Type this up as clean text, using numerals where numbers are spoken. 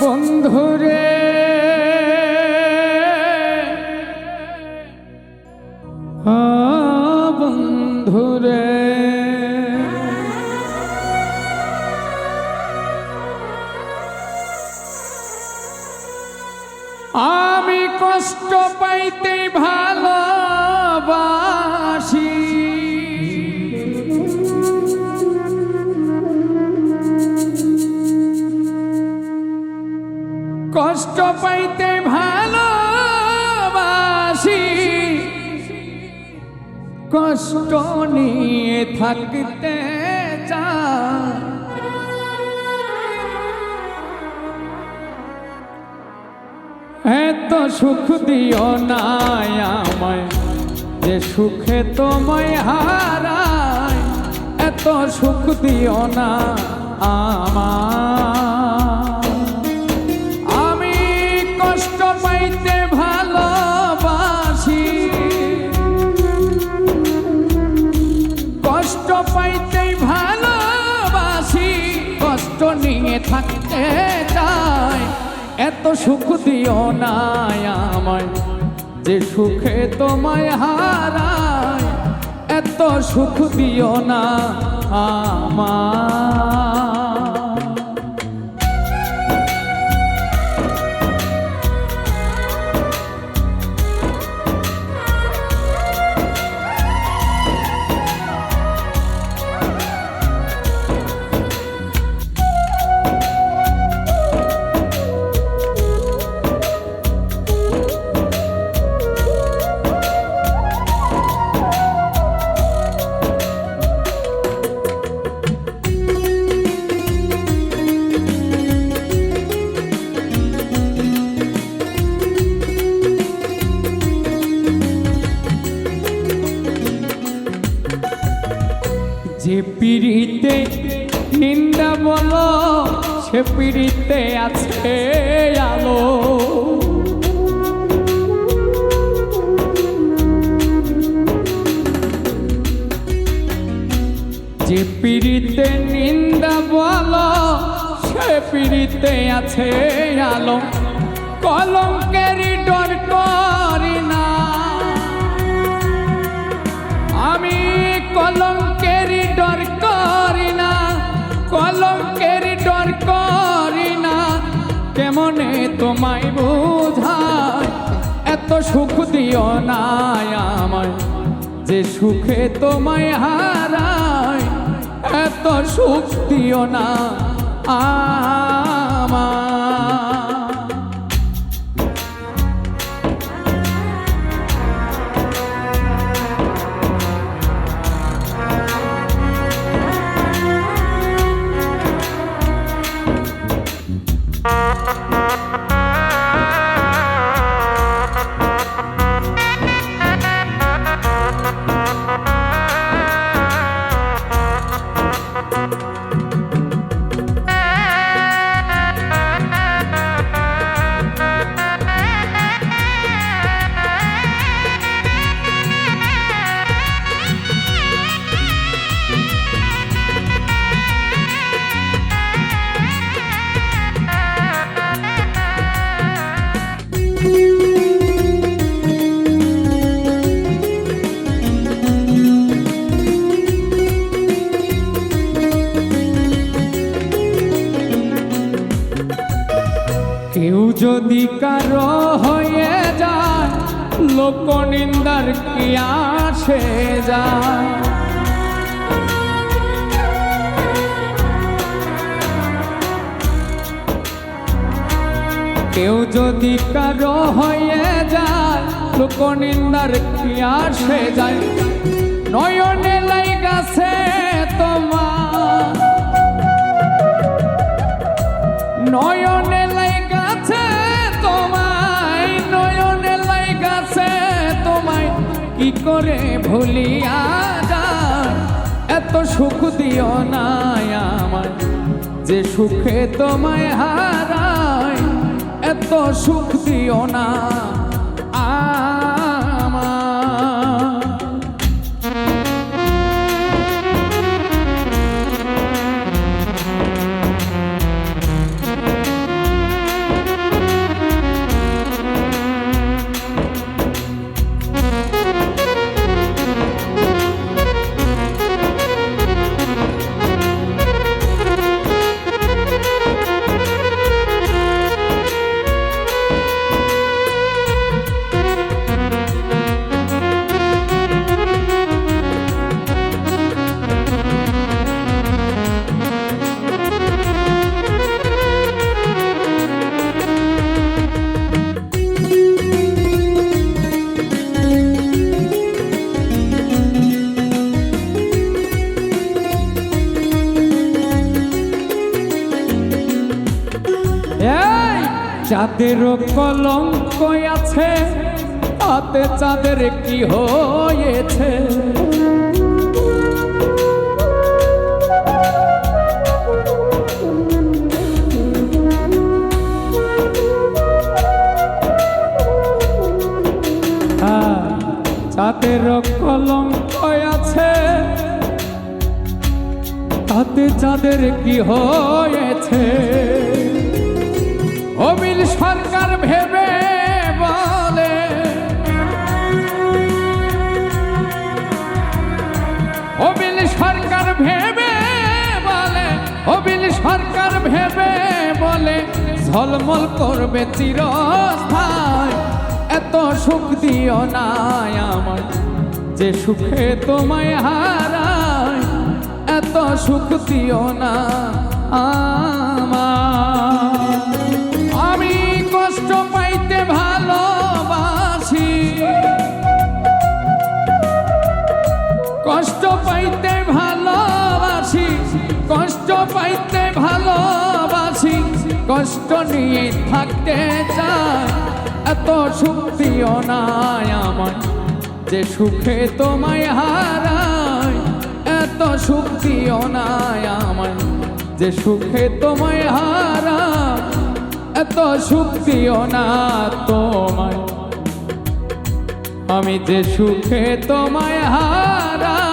বন্ধুরে বন্ধুরে আমি কষ্ট পাইতে ভালোবাসি, কষ্ট পাইতে ভালোবাসি, কষ্ট নিয়ে থাকতে চাই। এত সুখ দিও না আমায় যে সুখে তোমায় হারায়, এত সুখ দিও না আমায়। আমি কষ্ট পাইতে ভালোবাসি, কষ্ট পাইতে ভালোবাসি, কষ্ট নিয়ে থাকতে চাই। এত সুখ দিও না আমায় যে সুখে তোমায় হারায়, এত সুখ দিও না আমায়। যে পিড়িতে নিন্দা বলো সে পিড়িতে আছে আলো, যে পিড়িতে নিন্দা বলো সে পিড়িতে আছে আলো। কলঙ্কের ডর করি না আমি, কলঙ্কের ডর করি না, কলঙ্কের ডর করি না। কেমনে তোমায় বোঝায় এত সুখ দিও না আমায় যে সুখে তোমায় হারায়, এত সুখ দিও না আমায়। কেউ যদি কারো হয়ে যায় লোক নিন্দার কি আসে যায়, কেউ যদি কারো হয়ে যায় লোক নিন্দার কি আসে যায়। নয়নে লাইগাছে তোমার, নয়নে লাইগাছে তোমায়, নয়নে লাইগাছে তোমায়, কি করে ভুলিয়া যায়। এত সুখ দিও না আমায় যে সুখে তোমায় হারায়, এত সুখ দিও না আমায়। যাদেরও কলঙ্ক আছে তাতে চাঁদের কি হয়েছে? যাদেরও কলঙ্ক আছে তাতে চাঁদের কি হয়েছে? অবিল সরকার ভেবে বলে, অবিল সরকার ভেবে বলে, অবিল সরকার ভেবে বলে ঝলমল করবে চিরস্থায়। এত সুখ দিও না আমার যে সুখে তোমায় হারায়, এত সুখ দিও না আমার। আমি কষ্ট পাইতে ভালোবাসি, কষ্ট পাইতে ভালোবাসি, কষ্ট পাইতে ভালোবাসি, কষ্ট নিয়ে থাকতে চাই। এত সুখ দিও না আমার যে সুখে তোমায় হারায়, এত সুখ দিও না আমার যে সুখে তোমায় হারায়, এত সুখ দিও না তোমায় আমি যে সুখে তোমায় হারায়।